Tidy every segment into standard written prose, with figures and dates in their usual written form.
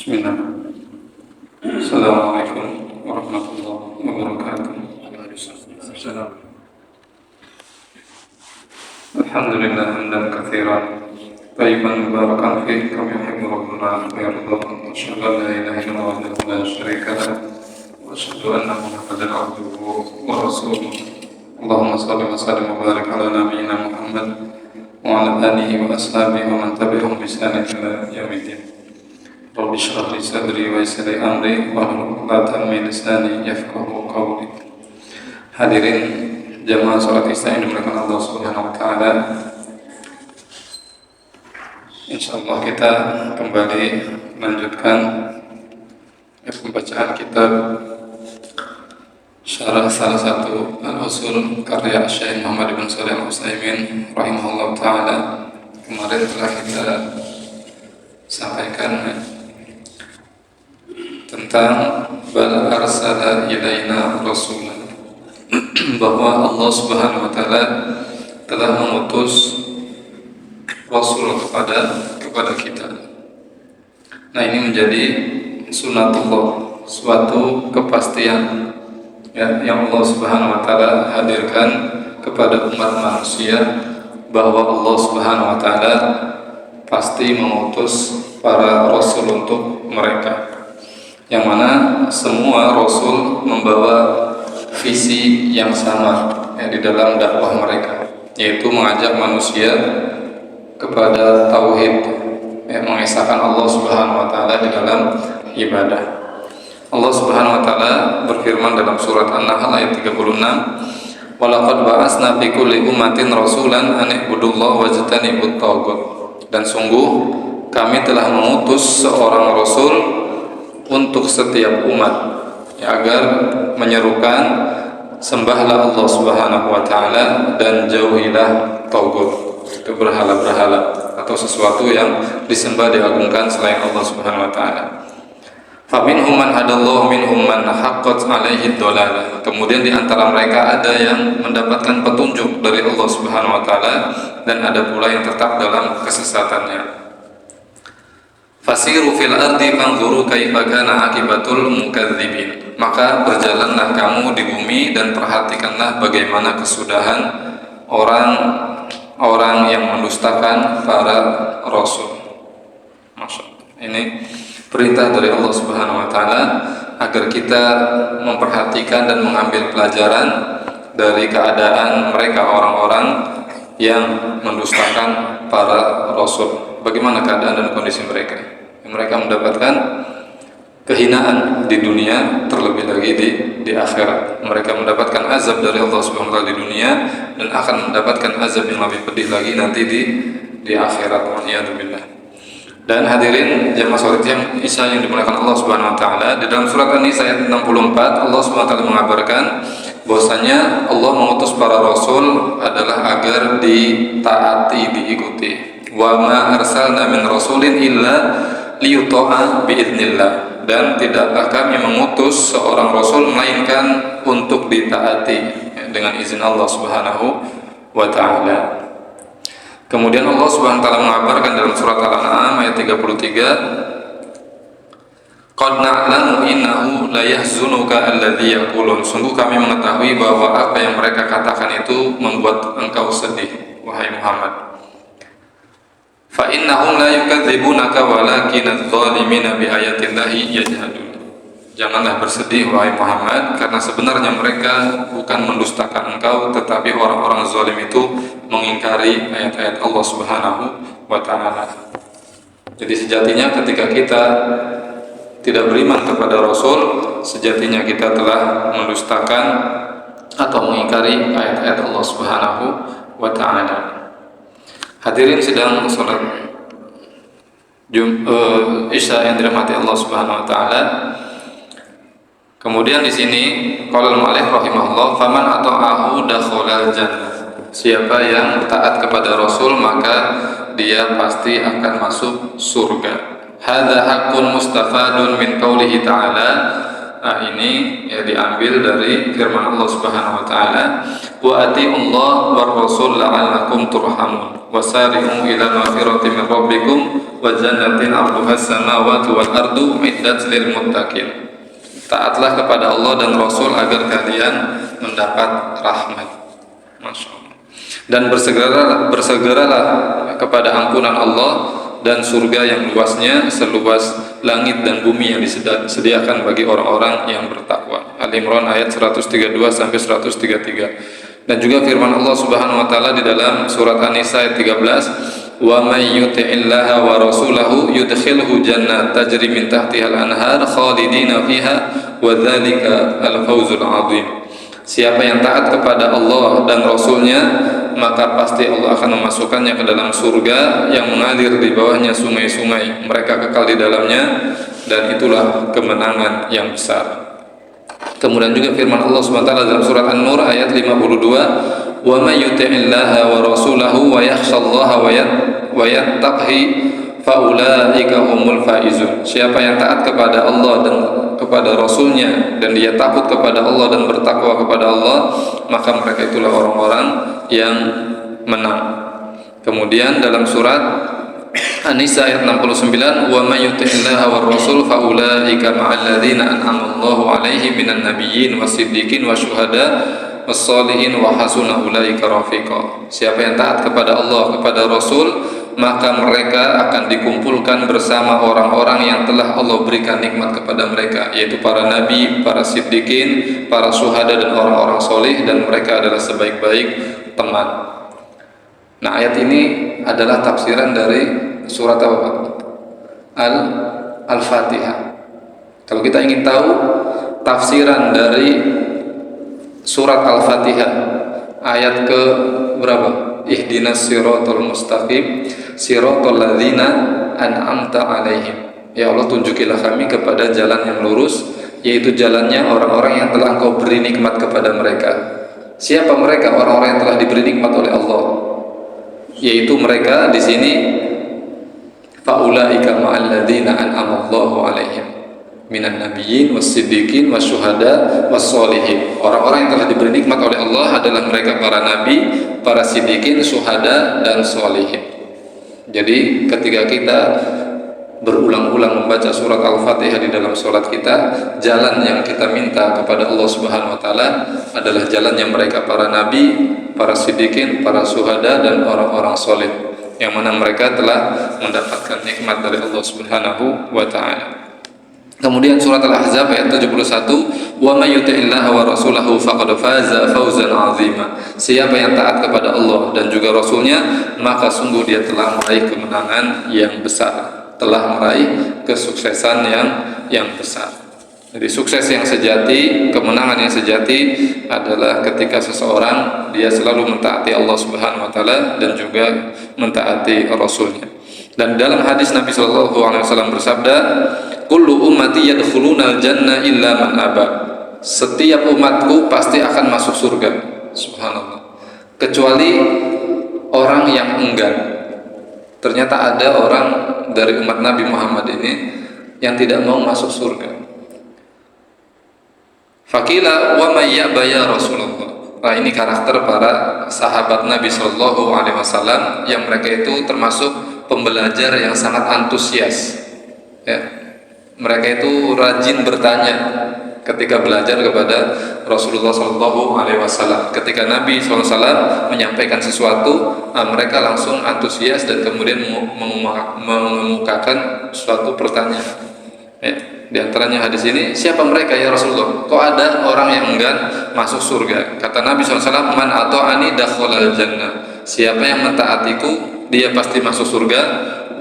Bismillah. Assalamualaikum warahmatullahi wabarakatuh. Alhamdulillah hamdan katsiran tayyiban mubarakan fihi kama yuhibbu rabbuna wa yarda. Asyhadu an la ilaha illallah wahdahu la syarika lah wa asyhadu anna Muhammadan abduhu wa rasuluh. Allahumma shalli wa sallim wa barik ala nabiyyina Muhammad wa ala alihi wa ashabihi wa man tabi'ahum bi ihsan ila yaumil Rabbi shrah li sadri wa yassir li amri wahlul 'uqdatam min lisani yafqahu qawli. Hadirin jamaah salat Isya yang dimuliakan Allah Subhanahu wa taala. Insyaallah kita kembali melanjutkan pembacaan kitab syarah salah satu al-usul karya Syekh Muhammad bin Shalih Al-Utsaimin rahimahullah taala. Kemarin telah kita sampaikan tentang bal arsala ilaina rasulan, bahwa Allah Subhanahu wa taala telah mengutus rasul kepada kita. Nah, ini menjadi sunatullah, suatu kepastian yang Allah Subhanahu wa taala hadirkan kepada umat manusia, bahwa Allah Subhanahu wa taala pasti mengutus para rasul untuk mereka, yang mana semua rasul membawa visi yang sama di dalam dakwah mereka, yaitu mengajak manusia kepada tauhid, mengesahkan Allah Subhanahu wa taala di dalam ibadah. Allah Subhanahu wa taala berfirman dalam surat An-Nahl ayat 36, "Walaqad ba'atsna fi kulli ummatin rasulan an i'budullaha wajtanibut taghut." Dan sungguh kami telah mengutus seorang rasul untuk setiap umat, agar menyerukan sembahlah Allah Subhanahu wa taala dan jauhilah taghut, itu berhala-berhala atau sesuatu yang disembah diagungkan selain Allah Subhanahu wa taala. Faminhum man hadallahu minhum man haqqat alaihi dhalalah. Kemudian di antara mereka ada yang mendapatkan petunjuk dari Allah Subhanahu wa taala, dan ada pula yang tetap dalam kesesatannya. Fasiru fil ardi fanzuru kaifa kana akibatul mukadzibin. Maka berjalanlah kamu di bumi dan perhatikanlah bagaimana kesudahan orang-orang yang mendustakan para rasul. Masya. Ini perintah dari Allah Subhanahu wa taala agar kita memperhatikan dan mengambil pelajaran dari keadaan mereka, orang-orang yang mendustakan para rasul. Bagaimana keadaan dan kondisi mereka? Mereka mendapatkan kehinaan di dunia, terlebih lagi di akhirat. Mereka mendapatkan azab dari Allah Subhanahu wa taala di dunia, dan akan mendapatkan azab yang lebih pedih lagi nanti di akhirat. Waliyadzubillah. Dan hadirin jamaah salat Isya yang dimuliakan Allah Subhanahu wa taala, di dalam surat An-Nisa ayat 64 Allah Subhanahu wa taala mengabarkan bahwasanya Allah mengutus para rasul adalah agar ditaati, diikuti. Wa ma arsalna min rasulin illa liyuta'a biiznillah. Dan tidaklah kami mengutus seorang rasul melainkan untuk ditaati dengan izin Allah Subhanahu wa taala. Kemudian Allah Subhanahu wa taala mengabarkan dalam surat Al-An'am ayat 33, "Qad na'lamu innahu la yahzunuka alladzi yaqulun." Sungguh kami mengetahui bahwa apa yang mereka katakan itu membuat engkau sedih, wahai Muhammad. Fa innahum la yukadzibunaka walakinadz zalimina bi ayatillahi yajhadun. Janganlah bersedih wahai Muhammad, karena sebenarnya mereka bukan mendustakan engkau, tetapi orang-orang zalim itu mengingkari ayat-ayat Allah Subhanahu wa taala. Jadi sejatinya ketika kita tidak beriman kepada Rasul, sejatinya kita telah mendustakan atau mengingkari ayat-ayat Allah Subhanahu wa taala. Hadirin sedang salat Isya yang dirahmati Allah Subhanahu wa taala. Kemudian di sini qala al-mu'allif rahimahullah, faman ata'ahu dakhala jannah. Siapa yang taat kepada Rasul maka dia pasti akan masuk surga. Hadza haqqun mustafadun min qaulihi ta'ala. Nah, ini ya diambil dari firman Allah Subhanahu wa taala, wa atiiullah war rasul la'allakum turhamun wasari'u ila maghfiratin min rabbikum wa jannatin 'arduha as-samawati wal ardu uiddat lil muttaqin. Taatlah kepada Allah dan Rasul agar kalian mendapat rahmat. Masya Allah. Dan bersegeralah kepada ampunan Allah dan surga yang luasnya seluas langit dan bumi yang disediakan bagi orang-orang yang bertakwa. Al-Imran ayat 132 sampai 133. Dan juga firman Allah Subhanahu wa taala di dalam surat An-Nisa ayat 13, "Wa may yuti'illaha wa rasulahu yudkhilhu jannat tajri min tahtihal anhar khalidina fiha wa dzalika al-fawzul 'adzim." Siapa yang taat kepada Allah dan Rasulnya, maka pasti Allah akan memasukkannya ke dalam surga yang mengalir di bawahnya sungai-sungai, mereka kekal di dalamnya, dan itulah kemenangan yang besar. Kemudian juga firman Allah SWT dalam surat An-Nur ayat 52, "Wa may yuti'illaha wa rasulahu wa yakhshallaha wa yattaqhi faulaika humul faizun." Siapa yang taat kepada Allah dan kepada Rasulnya dan dia takut kepada Allah dan bertakwa kepada Allah, maka mereka itulah orang-orang yang menang. Kemudian dalam surat An-Nisa ayat 69, "Wa may yuti'illaha war rasul faulaika ma'al ladzina an'ama Allahu 'alaihim minan nabiyyin wasiddiqin wasyuhada was-sholihin wa hasuna ulaika rafiqa." Siapa yang taat kepada Allah, kepada Rasul, maka mereka akan dikumpulkan bersama orang-orang yang telah Allah berikan nikmat kepada mereka, yaitu para nabi, para siddiqin, para syuhada dan orang-orang soleh, dan mereka adalah sebaik-baik teman. Nah, ayat ini adalah tafsiran dari surat Al-Fatihah. Kalau kita ingin tahu tafsiran dari surat Al-Fatihah ayat ke berapa? Ihdinas siratal mustaqim siratal ladzina an'amta 'alaihim. Ya Allah, tunjukilah kami kepada jalan yang lurus, yaitu jalannya orang-orang yang telah Engkau beri nikmat kepada mereka. Siapa mereka? Orang-orang yang telah diberi nikmat oleh Allah, yaitu mereka di sini faulaika ma'al ladzina an'ama Allahu 'alaihim minan nabiyyin was-siddiqin wasyuhada was-sholihin. Orang-orang yang telah diberi nikmat oleh Allah adalah mereka para nabi, para siddiqin, syuhada dan sholihin. Jadi ketika kita berulang-ulang membaca surat Al-Fatihah di dalam sholat kita, jalan yang kita minta kepada Allah Subhanahu wa taala adalah jalan yang mereka para nabi, para siddiqin, para syuhada dan orang-orang sholih, yang mana mereka telah mendapatkan nikmat dari Allah Subhanahu wa taala. Kemudian surat Al-Ahzab ayat 71, "Wa may yuti'illaha wa rasulahu faqad faza fawzan 'azima." Siapa yang taat kepada Allah dan juga Rasulnya, maka sungguh dia telah meraih kemenangan yang besar, telah meraih kesuksesan yang besar. Jadi sukses yang sejati, kemenangan yang sejati adalah ketika seseorang dia selalu mentaati Allah Subhanahu wa taala dan juga mentaati Rasulnya. Dan dalam hadis Nabi sallallahu alaihi wasallam bersabda, "Kullu ummati yadkhulunal jannah illa man aba." Setiap umatku pasti akan masuk surga. Subhanallah. Kecuali orang yang enggan. Ternyata ada orang dari umat Nabi Muhammad ini yang tidak mau masuk surga. Fakila wa may ya'ba ya Rasulullah. Nah, ini karakter para sahabat Nabi sallallahu alaihi wasallam yang mereka itu termasuk pembelajar yang sangat antusias. Ya. Mereka itu rajin bertanya ketika belajar kepada Rasulullah Sallallahu Alaihi Wasallam. Ketika Nabi SAW menyampaikan sesuatu, mereka langsung antusias dan kemudian mengemukakan suatu pertanyaan. Ya. Di antaranya hadis ini, siapa mereka ya Rasulullah? Kok ada orang yang enggan masuk surga? Kata Nabi SAW, "Man ata'ani dakhalal jannah." Siapa yang mentaatiku, dia pasti masuk surga.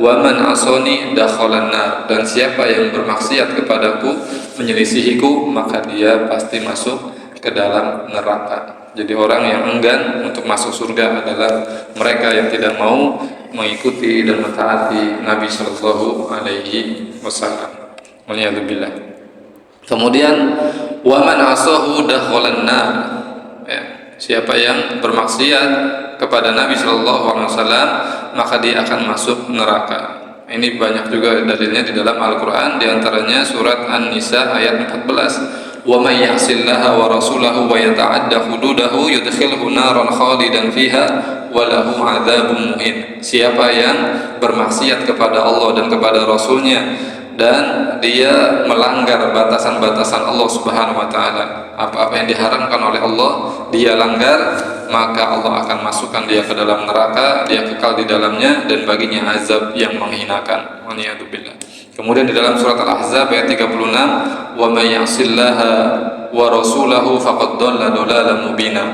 Wa man asoni dakhalan nar. Dan siapa yang bermaksiat kepadaku, menyelisihiku, maka dia pasti masuk ke dalam neraka. Jadi orang yang enggan untuk masuk surga adalah mereka yang tidak mau mengikuti dan mentaati Nabi sallallahu alaihi wasallam. Waliyadzubillah. Kemudian wa man asahu dakhalan nar. Ya, siapa yang bermaksiat kepada Nabi sallallahu alaihi wasallam, maka dia akan masuk neraka. Ini banyak juga dalilnya di dalam Al-Qur'an, di antaranya surat An-Nisa ayat 14. wa may ya'sillaha wa rasulahu wa yata'adda hududahu yudkhilhu naran khalidan fiha wa lahu 'adzabun muhin. Siapa yang bermaksiat kepada Allah dan kepada Rasulnya dan dia melanggar batasan-batasan Allah Subhanahu wa taala, apa-apa yang diharamkan oleh Allah dia langgar, maka Allah akan masukkan dia ke dalam neraka, dia kekal di dalamnya dan baginya azab yang menghinakan. Waliyadzubillah. Kemudian di dalam surat Al-Ahzab ayat 36, wa may ya'sillaha wa rasulahu faqad dhalla dhalalan mubina.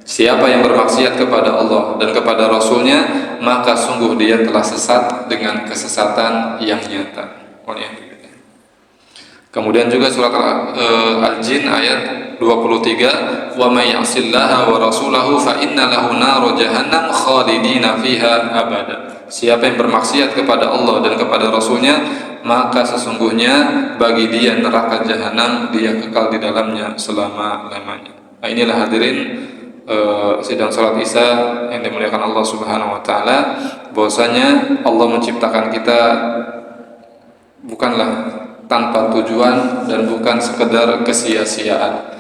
Siapa yang bermaksiat kepada Allah dan kepada Rasulnya, maka sungguh dia telah sesat dengan kesesatan yang nyata. Waliyadzubillah. Kemudian juga surat Al-Jin ayat 23, wa may ya'sillaha wa rasulahu fa inna lahu nar jahannam khalidina fiha abada. Siapa yang bermaksiat kepada Allah dan kepada Rasulnya, maka sesungguhnya bagi dia neraka jahanam, dia kekal di dalamnya selama-lamanya. Nah, inilah hadirin sidang salat Isya yang dimuliakan Allah Subhanahu wa taala, bahwasanya Allah menciptakan kita bukanlah tanpa tujuan dan bukan sekedar kesia-siaan.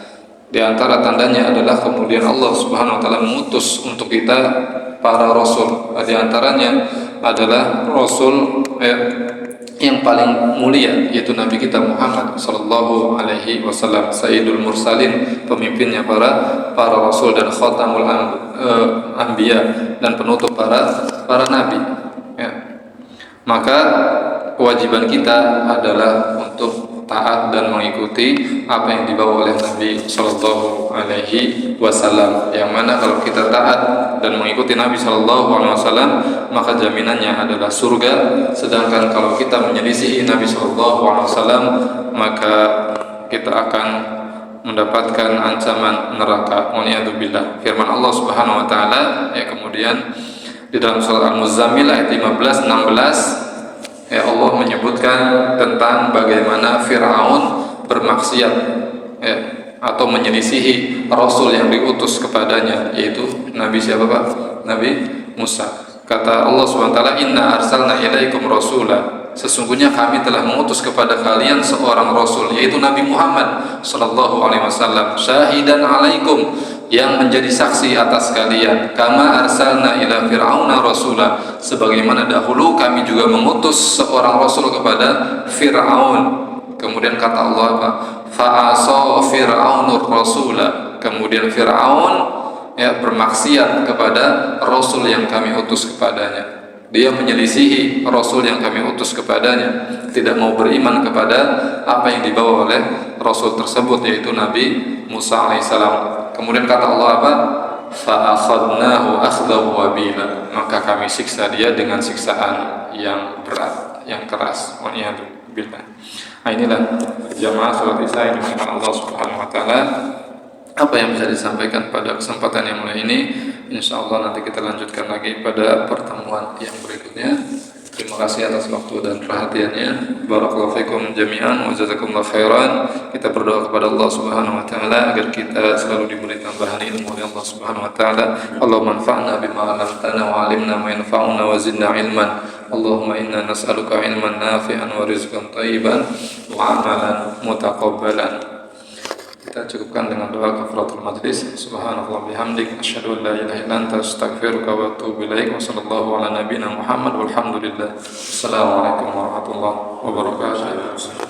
Di antara tandanya adalah kemudian Allah Subhanahu wa taala mengutus untuk kita para rasul. Di antaranya adalah rasul yang paling mulia, yaitu Nabi kita Muhammad sallallahu alaihi wasallam, Sayyidul Mursalin, pemimpinnya para rasul dan khatamul anbiya dan penutup para nabi. Ya. Maka kewajiban kita adalah untuk taat dan mengikuti apa yang dibawa oleh Nabi Sallallahu Alaihi Wasallam. Yang mana kalau kita taat dan mengikuti Nabi Sallallahu Alaihi Wasallam, maka jaminannya adalah surga. Sedangkan kalau kita menyelisihi Nabi Sallallahu Alaihi Wasallam, maka kita akan mendapatkan ancaman neraka. Waliyadzubillah. Firman Allah Subhanahu Wa Taala kemudian di dalam surat Al-Muzammil ayat 15-16. Allah menyebutkan tentang bagaimana Fir'aun bermaksiat atau menyelisihi Rasul yang diutus kepadanya, yaitu Nabi siapa Pak? Nabi Musa. Kata Allah SWT, inna arsalna ilaikum rasula, sesungguhnya kami telah mengutus kepada kalian seorang Rasul, yaitu Nabi Muhammad Sallallahu Alaihi Wasallam, syahidan alaikum, yang menjadi saksi atas kalian, kama arsalna ila fir'auna rasula, sebagaimana dahulu kami juga mengutus seorang rasul kepada Fir'aun. Kemudian kata Allah apa? Fa'asa fir'aunur rasula, kemudian Fir'aun bermaksiat kepada rasul yang kami utus kepadanya. Dia menyelisihi rasul yang kami utus kepadanya, tidak mau beriman kepada apa yang dibawa oleh rasul tersebut, yaitu Nabi Musa alaihissalam. Kemudian kata Allah apa? Fa'akhadnahu akhdahu wabila, maka kami siksa dia dengan siksaan yang berat, yang keras. Waliyadzubillah. Nah, inilah jamaah salat Isya yang dimuliakan Allah Subhanahu wa taala. Apa yang bisa disampaikan pada kesempatan yang mulia ini, insyaallah nanti kita lanjutkan lagi pada pertemuan yang berikutnya. Terima kasih atas waktu dan perhatiannya. Barakallahu fikum jami'an wa jazakumullahu khairan. Kita berdoa kepada Allah Subhanahu wa taala agar kita selalu diberi tambahan ilmu oleh Allah Subhanahu wa taala. Allahumma anfa'na bima 'allamtana wa 'allimna ma yanfa'una wa zidna ilman. Allahumma inna nas'aluka ilman nafi'an wa rizqan thayyiban wa 'amalan mutaqabbalan. Kita cukupkan dengan doa kafaratul majlis. Subhanallah bihamdik, asyhadu an la ilaha illa anta, astaghfiruka wa atubu ilaik. Wa sallallahu ala nabiyyina Muhammad walhamdulillah. Assalamualaikum warahmatullahi wabarakatuh.